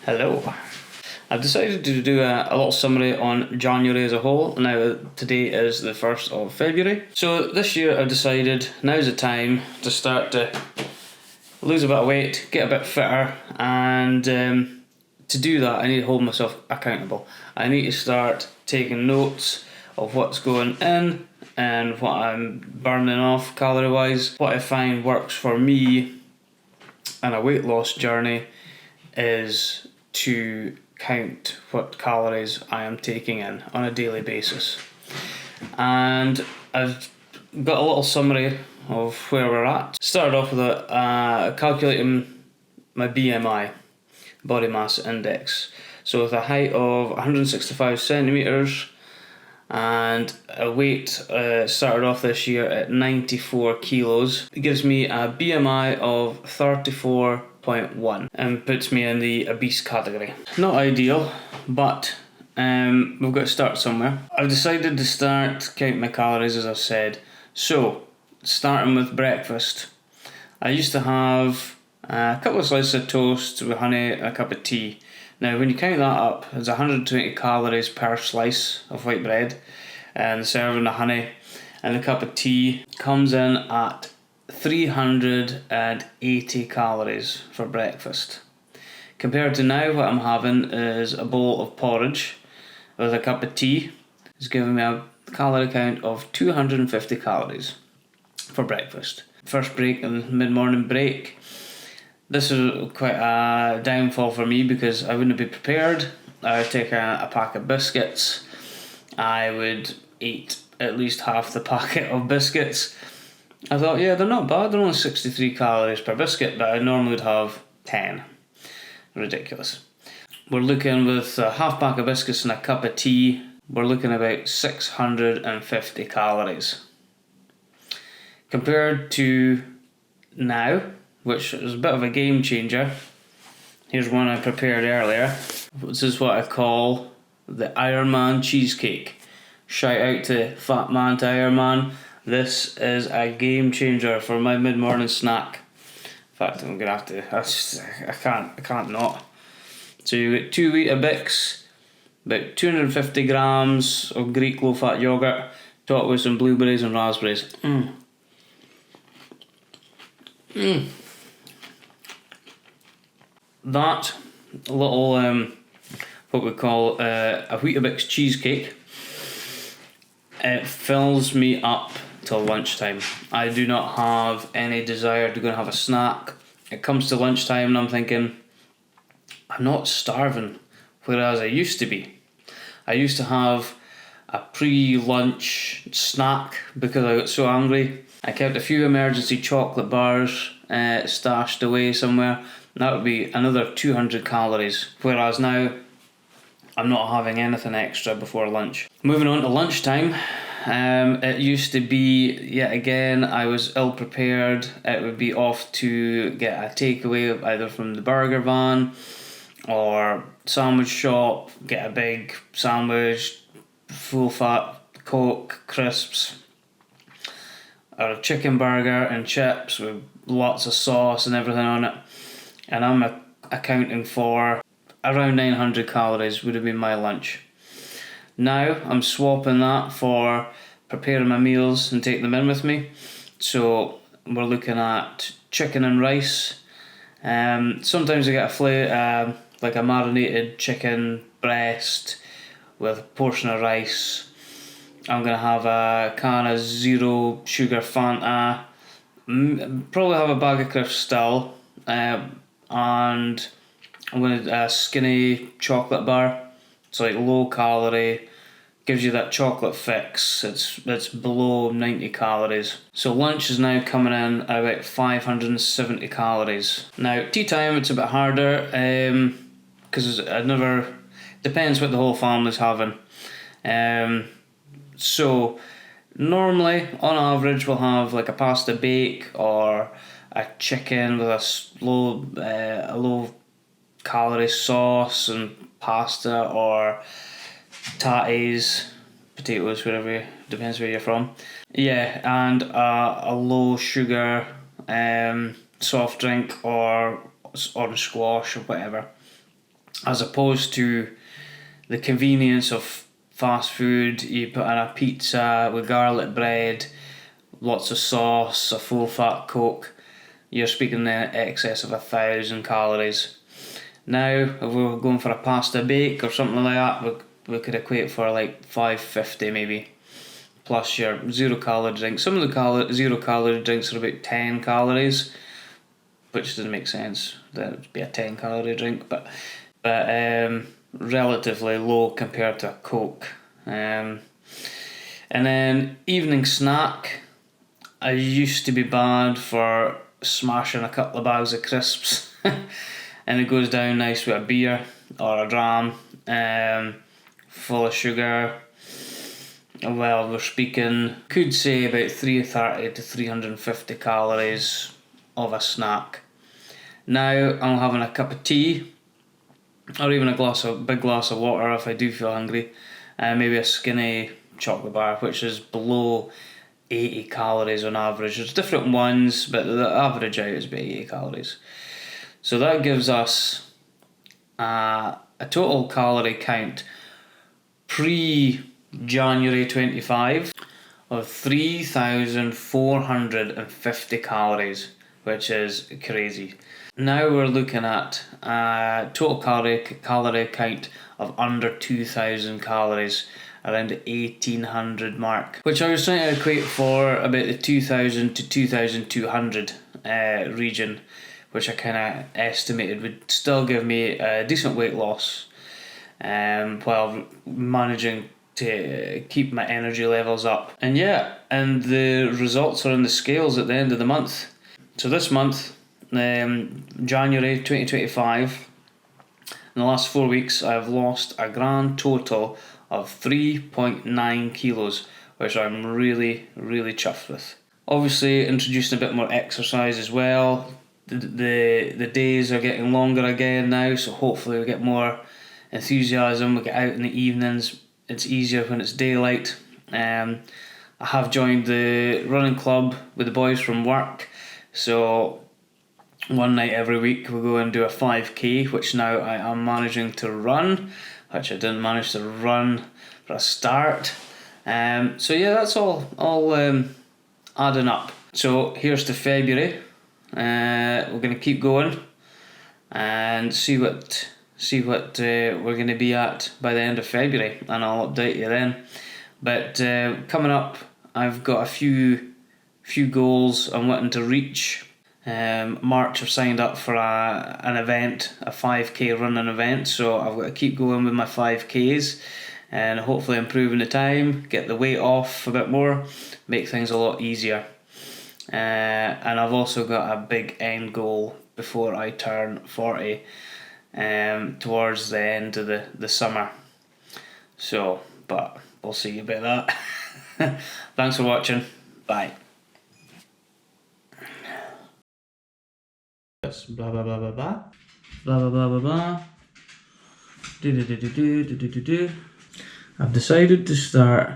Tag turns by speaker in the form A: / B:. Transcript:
A: Hello. I've decided to do a little summary on January as a whole. Now, today is the 1st of February. So this year I've decided now's the time to start to lose a bit of weight, get a bit fitter, and to do that I need to hold myself accountable. I need to start taking notes of what's going in and what I'm burning off calorie wise. What I find works for me in a weight loss journey is to count what calories I am taking in on a daily basis. And I've got a little summary of where we're at. Started off with calculating my BMI, body mass index. So with a height of 165 centimetres and a weight started off this year at 94 kilos, it gives me a BMI of 34.1 and puts me in the obese category. Not ideal, but we've got to start somewhere. I've decided to start counting my calories, as I've said. So, starting with breakfast. I used to have a couple of slices of toast with honey and a cup of tea. Now, when you count that up, it's 120 calories per slice of white bread, and the serving of honey and the cup of tea comes in at 380 calories for breakfast. Compared to now, what I'm having is a bowl of porridge with a cup of tea. It's giving me a calorie count of 250 calories for breakfast. First break and mid-morning break. This is quite a downfall for me because I wouldn't be prepared. I would take a pack of biscuits. I would eat at least half the packet of biscuits. I thought, yeah, they're not bad. They're only 63 calories per biscuit, but I normally would have 10. Ridiculous. We're looking with a half pack of biscuits and a cup of tea. We're looking about 650 calories. Compared to now, which is a bit of a game changer. Here's one I prepared earlier. This is what I call the Iron Man cheesecake. Shout out to Fat Man to Iron Man. This is a game changer for my mid-morning snack. In fact, I'm gonna have to. I can't not. So you get 2 Weetabix, about 250 grams of Greek low-fat yogurt, topped with some blueberries and raspberries. That little what we call a Weetabix cheesecake, it fills me up till lunchtime. I do not have any desire to go and have a snack. It comes to lunchtime and I'm thinking, I'm not starving, whereas I used to be. I used to have a pre-lunch snack because I got so hungry. I kept a few emergency chocolate bars stashed away somewhere. That would be another 200 calories, whereas now I'm not having anything extra before lunch. Moving on to lunchtime, it used to be, yet again, I was ill prepared. It would be off to get a takeaway either from the burger van or sandwich shop, get a big sandwich, full fat Coke, crisps, or a chicken burger and chips with lots of sauce and everything on it. And I'm accounting for around 900 calories would have been my lunch. Now I'm swapping that for preparing my meals and taking them in with me. So we're looking at chicken and rice. Sometimes I get like a marinated chicken breast with a portion of rice. I'm going to have a can of zero sugar Fanta. Probably have a bag of crisps still. And I'm going to a skinny chocolate bar. It's like low calorie, gives you that chocolate fix. It's below 90 calories. So lunch is now coming in at about 570 calories. Now tea time, it's a bit harder because depends what the whole family's having. So normally on average we'll have like a pasta bake or a chicken with a low calorie sauce and pasta, or tatties, potatoes, whatever, depends where you're from. Yeah, and a low sugar soft drink or orange squash or whatever. as opposed to the convenience of fast food. You put in a pizza with garlic bread, lots of sauce, a full fat Coke, you're speaking in excess of 1,000 calories. Now, if we were going for a pasta bake or something like that, we could equate for like 550 maybe, plus your 0 calorie drink. Some of the 0 calorie drinks are about 10 calories, which doesn't make sense. That would be a 10 calorie drink, but relatively low compared to a Coke. And then evening snack, I used to be bad for smashing a couple of bags of crisps and it goes down nice with a beer or a dram, full of sugar. Well, we're speaking, could say about 330 to 350 calories of a snack. Now I'm having a cup of tea or even a big glass of water if I do feel hungry, and maybe a skinny chocolate bar, which is below 80 calories on average. There's different ones, but the average out is about 80 calories. So that gives us a total calorie count pre-January 25 of 3,450 calories, which is crazy. Now we're looking at a total calorie count of under 2,000 calories, around the 1,800 mark, which I was trying to equate for about the 2,000 to 2,200 region, which I kind of estimated would still give me a decent weight loss, while managing to keep my energy levels up. And yeah, and the results are on the scales at the end of the month. So this month, January 2025, in the last 4 weeks, I've lost a grand total of 3.9 kilos, which I'm really, really chuffed with. Obviously, introducing a bit more exercise as well. The days are getting longer again now, so hopefully we get more enthusiasm. We get out in the evenings. It's easier when it's daylight. I have joined the running club with the boys from work, so one night every week we go and do a 5k, which now I am managing to run, which I didn't manage to run for a start. So yeah, that's all adding up. So here's to February. We're going to keep going and see what we're going to be at by the end of February, and I'll update you then. But coming up, I've got a few goals I'm wanting to reach. March I've signed up for an event, a 5k running event, so I've got to keep going with my 5ks and hopefully improving the time, get the weight off a bit more, make things a lot easier. And I've also got a big end goal before I turn 40, towards the end of the summer. So, but we'll see about that. Thanks for watching. Bye. Blah blah blah blah blah. Blah blah blah blah blah. Do. I've decided to start